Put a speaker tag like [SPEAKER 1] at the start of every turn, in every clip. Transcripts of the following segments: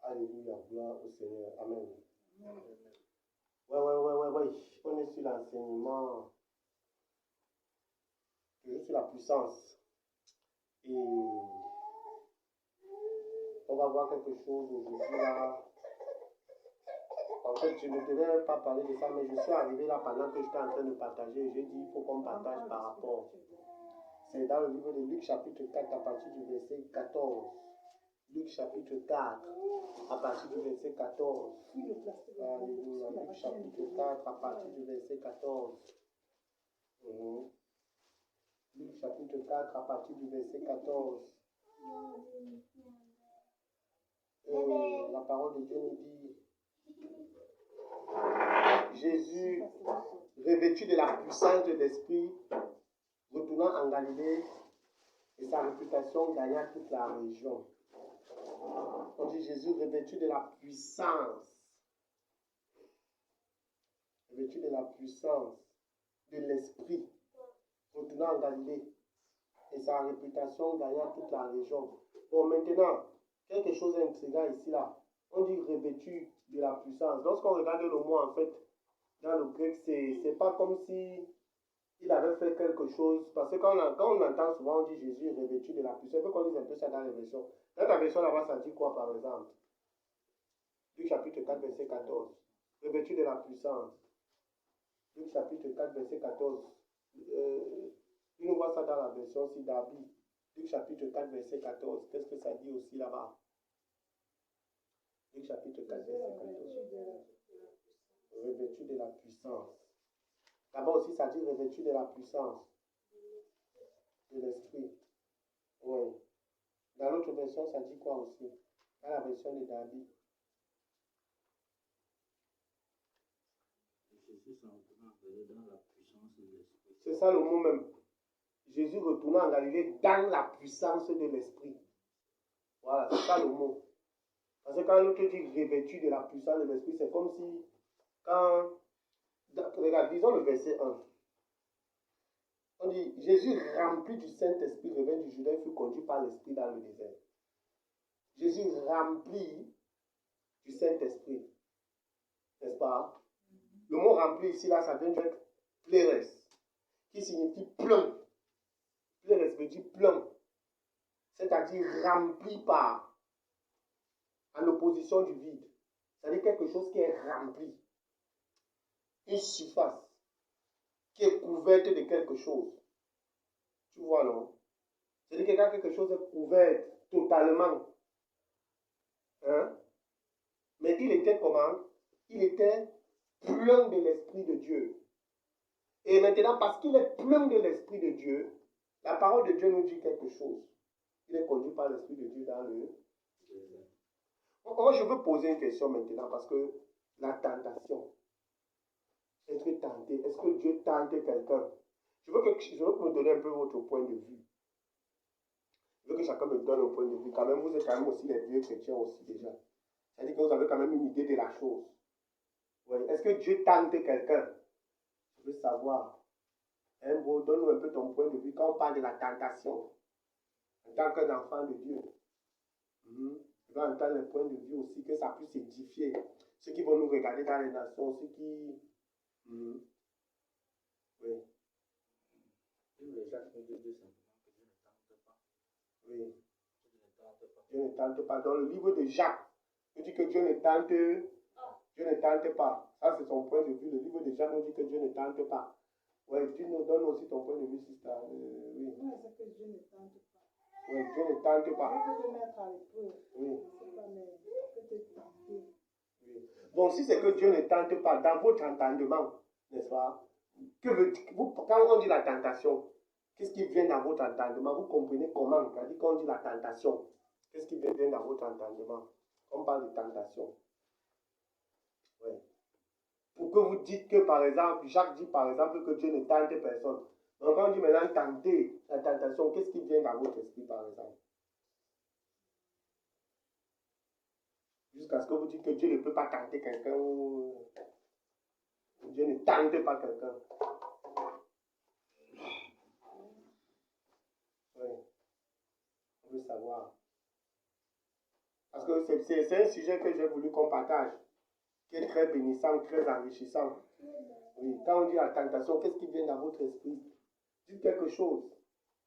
[SPEAKER 1] Alléluia, gloire au Seigneur. Amen. Ouais. On est sur l'enseignement, toujours sur la puissance. Et on va voir quelque chose aujourd'hui là. En fait, je ne devais pas parler de ça, mais je suis arrivé là pendant que j'étais en train de partager. J'ai dit, il faut qu'on partage par rapport. C'est dans le livre de Luc chapitre 4 à partir du verset 14. Luc chapitre 4 à partir du verset 14. Alléluia. Luc chapitre 4 à partir du verset 14. Luc chapitre 4 à partir du verset 14. La parole de Dieu nous dit, Jésus, revêtu de la puissance de l'Esprit, retournant en Galilée, et sa réputation gagna toute la région. On dit Jésus revêtu de la puissance, revêtu de la puissance de l'Esprit, retournant en Galilée, et sa réputation gagna toute la région. Bon, maintenant, quelque chose d'intriguant ici, là. On dit revêtu de la puissance. Lorsqu'on regarde le mot, en fait, dans le grec, c'est pas comme si il avait fait quelque chose. Parce que quand on entend souvent, on dit Jésus revêtu de la puissance. Il faut qu'on dise un peu ça dans les versions. Dans ta version là-bas, ça dit quoi, par exemple? Luc chapitre 4, verset 14. Revêtu de la puissance. Luc chapitre 4, verset 14. Nous voit ça dans la version aussi d'Abi. Luc chapitre 4, verset 14. Qu'est-ce que ça dit aussi là-bas? Luc chapitre 4, verset 14. Revêtu de la puissance. Là-bas aussi, ça dit revêtu de la puissance de l'Esprit. Oui. Dans l'autre version, ça dit quoi aussi? Dans la version de David. C'est ça le mot même. Jésus retourna en Galilée dans la puissance de l'Esprit. Voilà, c'est ça le mot. Parce que quand l'autre dit revêtu de la puissance de l'Esprit, c'est comme si, quand, regarde, disons le verset 1. On dit, Jésus rempli du Saint-Esprit revint du Jourdain et fut conduit par l'Esprit dans le désert. Jésus rempli du Saint-Esprit. N'est-ce pas? Le mot rempli ici, là, ça vient du grec pléres, qui signifie plein. Pléres veut dire plein. C'est-à-dire rempli par, en opposition du vide. C'est-à-dire quelque chose qui est rempli. Une surface qui est couverte de quelque chose. Tu vois, non? C'est-à-dire que quand quelque chose est couvert totalement. Hein? Mais il était comment? Il était plein de l'Esprit de Dieu. Et maintenant, parce qu'il est plein de l'Esprit de Dieu, la parole de Dieu nous dit quelque chose. Il est conduit par l'Esprit de Dieu dans le... Moi, je veux poser une question maintenant, parce que la tentation, être tenté, est-ce que Dieu tente quelqu'un? Je veux que vous me donniez un peu votre point de vue. Je veux que chacun me donne un point de vue. Quand même, vous êtes quand même aussi les vieux chrétiens aussi déjà. C'est-à-dire que vous avez quand même une idée de la chose. Oui. Est-ce que Dieu tente quelqu'un? Je veux savoir. Hein, bro, donne-nous un peu ton point de vue quand on parle de la tentation. En tant qu'un enfant de Dieu. Je veux entendre le point de vue aussi, que ça puisse édifier ceux qui vont nous regarder dans les nations, ceux qui... Oui. Oui. Dieu ne tente pas. Dans le livre de Jacques, il dit que Dieu ne tente pas. Ça, c'est son point de vue. Le livre de Jacques nous dit que Dieu ne tente pas. Oui, tu nous donnes aussi ton point de vue, sister. Oui.
[SPEAKER 2] Non, c'est que Dieu ne tente pas.
[SPEAKER 1] Oui, Dieu ne tente pas.
[SPEAKER 2] Il peut te mettre à l'épreuve.
[SPEAKER 1] Oui.
[SPEAKER 2] C'est pas, mais il peut te tenter.
[SPEAKER 1] Oui. Bon, si c'est que Dieu ne tente pas, dans votre entendement, n'est-ce pas? Que veut dire, quand on dit la tentation, qu'est-ce qui vient dans votre entendement? Vous comprenez comment? Quand on dit la tentation, qu'est-ce qui vient dans votre entendement? On parle de tentation. Oui. Pour que vous dites que, par exemple, Jacques dit par exemple que Dieu ne tente personne. Donc, quand on dit maintenant tenter, la tentation, qu'est-ce qui vient dans votre esprit, par exemple? Jusqu'à ce que vous dites que Dieu ne peut pas tenter quelqu'un ou Dieu ne tente pas quelqu'un. Oui. On veut savoir. Parce que c'est un sujet que j'ai voulu qu'on partage, qui est très bénissant, très enrichissant. Oui, quand on dit la tentation, qu'est-ce qui vient dans votre esprit? Dites quelque chose.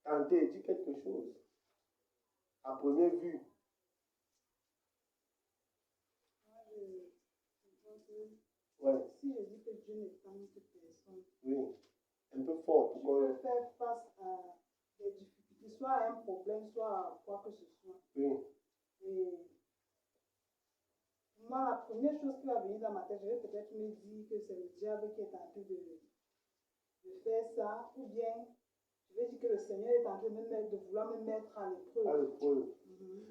[SPEAKER 1] Tentez, dites quelque chose. À première vue. Ouais.
[SPEAKER 2] Si je dis que Dieu ne tente personne,
[SPEAKER 1] Oui, un peu fort.
[SPEAKER 2] tu peux faire face à des difficultés, soit à un problème, soit à quoi que ce soit.
[SPEAKER 1] Oui.
[SPEAKER 2] Et moi, la première chose qui va venir dans ma tête, je vais peut-être me dire que c'est le diable qui est en train de faire ça, ou bien je vais dire que le Seigneur est en train de vouloir me mettre à l'épreuve.
[SPEAKER 1] À l'épreuve.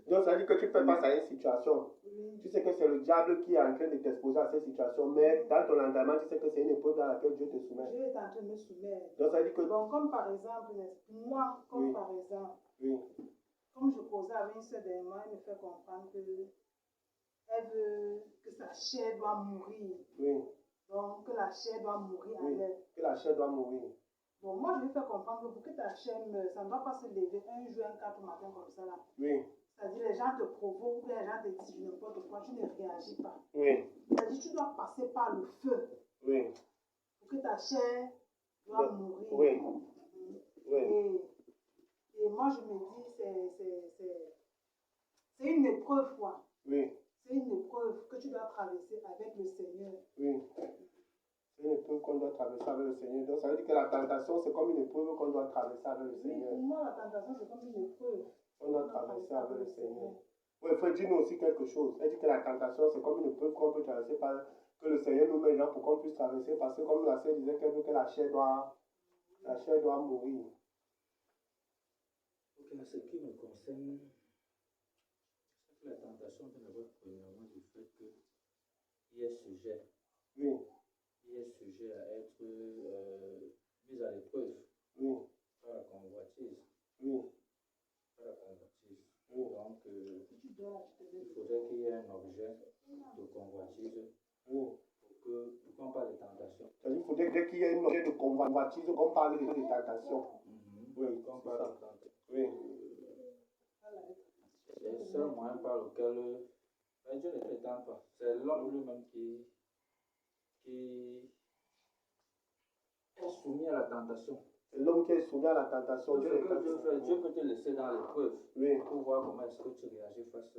[SPEAKER 1] Donc, ça veut dire que tu fais face à une situation.
[SPEAKER 2] Oui.
[SPEAKER 1] Tu sais que c'est le diable qui est en train de t'exposer à cette situation, mais dans ton entraînement, tu sais que c'est une épreuve dans laquelle Dieu te soumet.
[SPEAKER 2] Dieu est en train de me soumettre.
[SPEAKER 1] Donc, ça veut dire que...
[SPEAKER 2] Bon, comme par exemple, moi, comme
[SPEAKER 1] Oui.
[SPEAKER 2] par exemple,
[SPEAKER 1] Oui.
[SPEAKER 2] comme je causais avec une sœur dernièrement, elle me fait comprendre que elle veut que sa chair doit mourir.
[SPEAKER 1] Oui.
[SPEAKER 2] Donc, que la chair doit mourir en
[SPEAKER 1] Oui.
[SPEAKER 2] elle.
[SPEAKER 1] Que la chair doit mourir.
[SPEAKER 2] Bon, moi, je lui fais comprendre que pour que ta chair meure, ça ne doit pas se lever un jour, un 4 matin comme ça là.
[SPEAKER 1] Oui.
[SPEAKER 2] C'est-à-dire, les gens te provoquent, les gens te disent n'importe quoi, tu ne réagis pas.
[SPEAKER 1] Oui.
[SPEAKER 2] C'est-à-dire, tu dois passer par le feu.
[SPEAKER 1] Oui.
[SPEAKER 2] Pour que ta chair doit mourir.
[SPEAKER 1] Oui. Oui.
[SPEAKER 2] Et moi, je me dis, c'est une épreuve, quoi.
[SPEAKER 1] Oui.
[SPEAKER 2] C'est une épreuve que tu dois traverser avec le Seigneur.
[SPEAKER 1] Oui. C'est une épreuve qu'on doit traverser avec le Seigneur. Donc, ça veut dire que la tentation, c'est comme une épreuve qu'on doit traverser avec le
[SPEAKER 2] Oui,
[SPEAKER 1] Seigneur.
[SPEAKER 2] pour moi, la tentation, c'est comme une épreuve.
[SPEAKER 1] On doit traverser avec le Seigneur. Oui, il faut dire nous aussi quelque chose. Elle dit que la tentation, c'est comme une épreuve qu'on peut traverser par que le Seigneur nous met là pour qu'on puisse traverser. Parce que comme la sœur disait qu'elle veut que la chair doit mourir.
[SPEAKER 3] Ok, en ce qui me concerne, la tentation vient d'abord premièrement du fait qu'il est sujet.
[SPEAKER 1] Oui.
[SPEAKER 3] Il est sujet à être mis à l'épreuve.
[SPEAKER 1] Oui.
[SPEAKER 3] Par la convoitise.
[SPEAKER 1] Oui.
[SPEAKER 3] Par la convoitise.
[SPEAKER 1] Oui.
[SPEAKER 3] Donc, il faudrait qu'il y ait un objet de convoitise.
[SPEAKER 1] Oui.
[SPEAKER 3] Pour qu'on parle de tentation.
[SPEAKER 1] C'est-à-dire qu'il faudrait dès qu'il y ait un objet de convoitise qu'on parle de tentation. Oui,
[SPEAKER 3] qu'on parle de tentation.
[SPEAKER 1] Oui.
[SPEAKER 3] C'est le seul moyen par lequel Dieu ne tente pas. C'est l'homme lui-même qui est soumis à la tentation.
[SPEAKER 1] C'est l'homme qui est soumis à la tentation.
[SPEAKER 3] Dieu peut te laisser dans l'épreuve.
[SPEAKER 1] Oui.
[SPEAKER 3] Pour voir comment est-ce que tu réagis face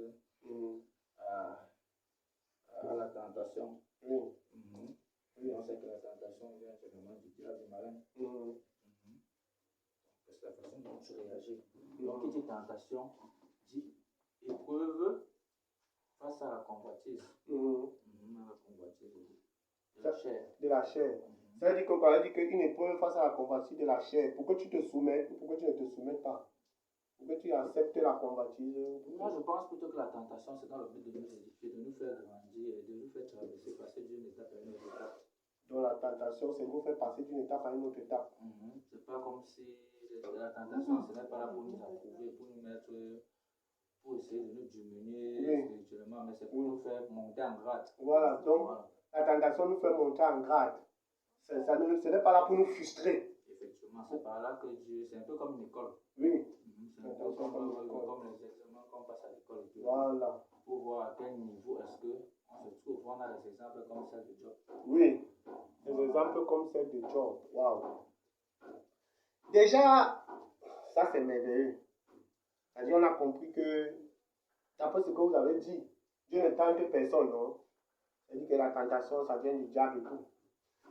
[SPEAKER 3] à la tentation.
[SPEAKER 1] Oui.
[SPEAKER 3] Oui. On sait que la tentation vient généralement du diable, du malin. C'est la façon dont tu réagis. Donc, qui dit tentation, dit épreuve face à la convoitise. La convoitise de la chair.
[SPEAKER 1] De la chair. Ça veut dire que quand elle dit qu'une épreuve face à la convoitise de la chair, pourquoi tu te soumets ou pourquoi tu ne te soumets pas? Pourquoi tu acceptes la convoitise?
[SPEAKER 3] Moi, je pense plutôt que la tentation, c'est dans le but de nous édifier, de nous faire grandir et de nous faire traverser, passer d'une étape à une autre étape.
[SPEAKER 1] Donc la tentation, c'est nous faire passer d'une étape à une autre étape.
[SPEAKER 3] C'est pas comme si la tentation, ce n'est pas là pour nous approuver, pour nous mettre, pour essayer de nous diminuer spirituellement, mais c'est pour nous faire monter en grade.
[SPEAKER 1] Voilà, donc la tentation nous fait monter en grade. Ce n'est pas là pour nous frustrer.
[SPEAKER 3] Effectivement, c'est par là que Dieu, c'est un peu comme une école.
[SPEAKER 1] Oui.
[SPEAKER 3] C'est un peu comme les examens qu'on passe à l'école.
[SPEAKER 1] Voilà.
[SPEAKER 3] Pour voir à quel niveau est-ce qu'on se trouve. On a des exemples comme celle de Job.
[SPEAKER 1] Oui, des exemples comme celle de Job. Waouh. Déjà, ça c'est merveilleux. C'est-à-dire, on a compris que, d'après ce que vous avez dit, Dieu ne tente personne, non? C'est-à-dire que la tentation, ça vient du diable et tout.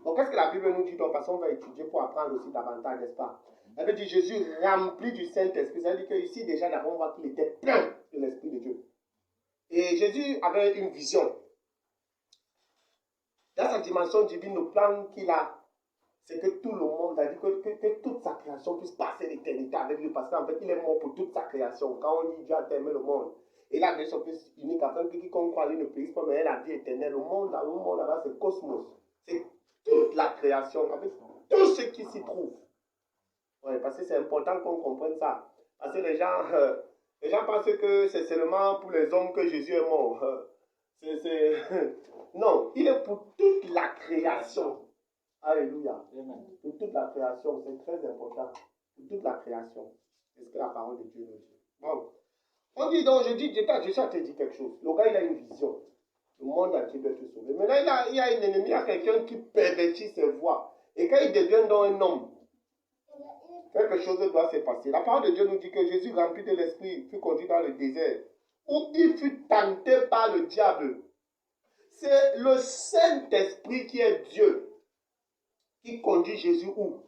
[SPEAKER 1] Donc, qu'est-ce que la Bible nous dit? Donc, parce qu'on va étudier pour apprendre aussi davantage, n'est-ce pas? Elle veut dire Jésus rempli du Saint-Esprit. Ça veut dire qu'ici, déjà, d'abord, on voit qu'il était plein de l'Esprit de Dieu. Et Jésus avait une vision. Dans sa dimension divine, le plan qu'il a, c'est que tout le monde, c'est-à-dire que toute sa création puisse passer l'éternité avec lui. Parce qu'en fait, il est mort pour toute sa création. Quand on dit Dieu a aimé le monde, il a donné son Fils unique afin que quiconque croit lui ne périsse pas, mais ait la vie éternelle. Le monde là-bas, c'est le cosmos. C'est toute la création, avec tout ce qui s'y trouve. Ouais, parce que c'est important qu'on comprenne ça. Parce que les gens pensent que c'est seulement pour les hommes que Jésus est mort. Non, il est pour toute la création. Alléluia. Pour toute la création, c'est très important. Pour toute la création. C'est ce que la parole de Dieu nous dit. Bon. On dit donc, je suis à te dire quelque chose. Le gars, il a une vision. Le monde entier doit être sauvé. Maintenant, il y a un ennemi, il y a quelqu'un qui pervertit ses voies. Et quand il devient donc un homme, quelque chose doit se passer. La parole de Dieu nous dit que Jésus, rempli de l'Esprit, fut conduit dans le désert, où il fut tenté par le diable. C'est le Saint-Esprit qui est Dieu, qui conduit Jésus où?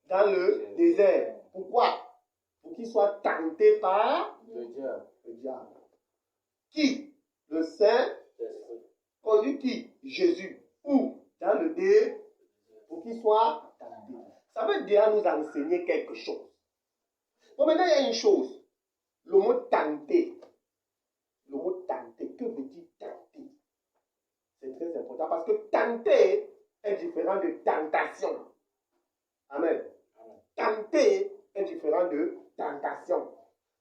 [SPEAKER 1] Dans le désert. Pourquoi? Pour qu'il soit tenté par
[SPEAKER 3] Le diable.
[SPEAKER 1] le diable. Qui? Le Saint-Esprit. Conduit qui? Jésus. Où? Dans le désert. Pour qu'il soit tenté. Ça veut déjà nous enseigner quelque chose. Bon, maintenant, il y a une chose. Le mot tenter. Le mot tenter, que veut dire tenter? C'est très important parce que tenter est différent de tentation. Amen. Tenter est différent de tentation.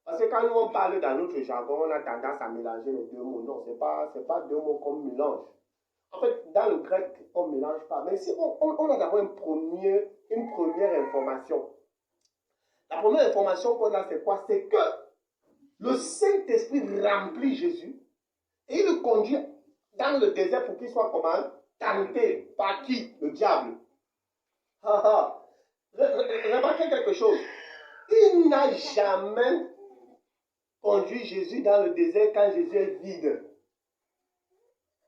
[SPEAKER 1] Parce que quand nous on parle dans notre jargon, on a tendance à mélanger les deux mots. Non, ce n'est pas deux mots qu'on mélange. En fait, dans le grec, on ne mélange pas. Mais si on a d'abord une première information. La première information qu'on a, c'est quoi? C'est que le Saint-Esprit remplit Jésus et il le conduit dans le désert pour qu'il soit comment? Tenté. Par qui? Le diable. Remarquez quelque chose. Il n'a jamais conduit Jésus dans le désert quand Jésus est vide.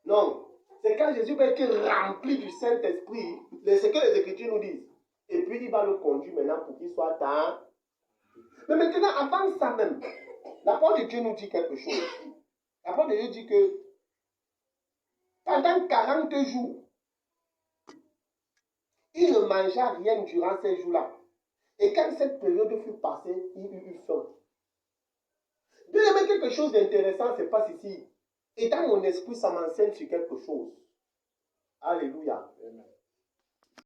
[SPEAKER 1] Non. C'est quand Jésus va être rempli du Saint-Esprit, c'est ce que les Écritures nous disent. Et puis il va le conduire maintenant pour qu'il soit dans... Mais maintenant, avant ça même, la parole de Dieu nous dit quelque chose. La parole de Dieu dit que pendant 40 jours, il ne mangea rien durant ces jours-là. Et quand cette période fut passée, il eut faim. Bien aimé, quelque chose d'intéressant se passe ici. Et dans mon esprit, ça m'enseigne sur quelque chose. Alléluia. Amen.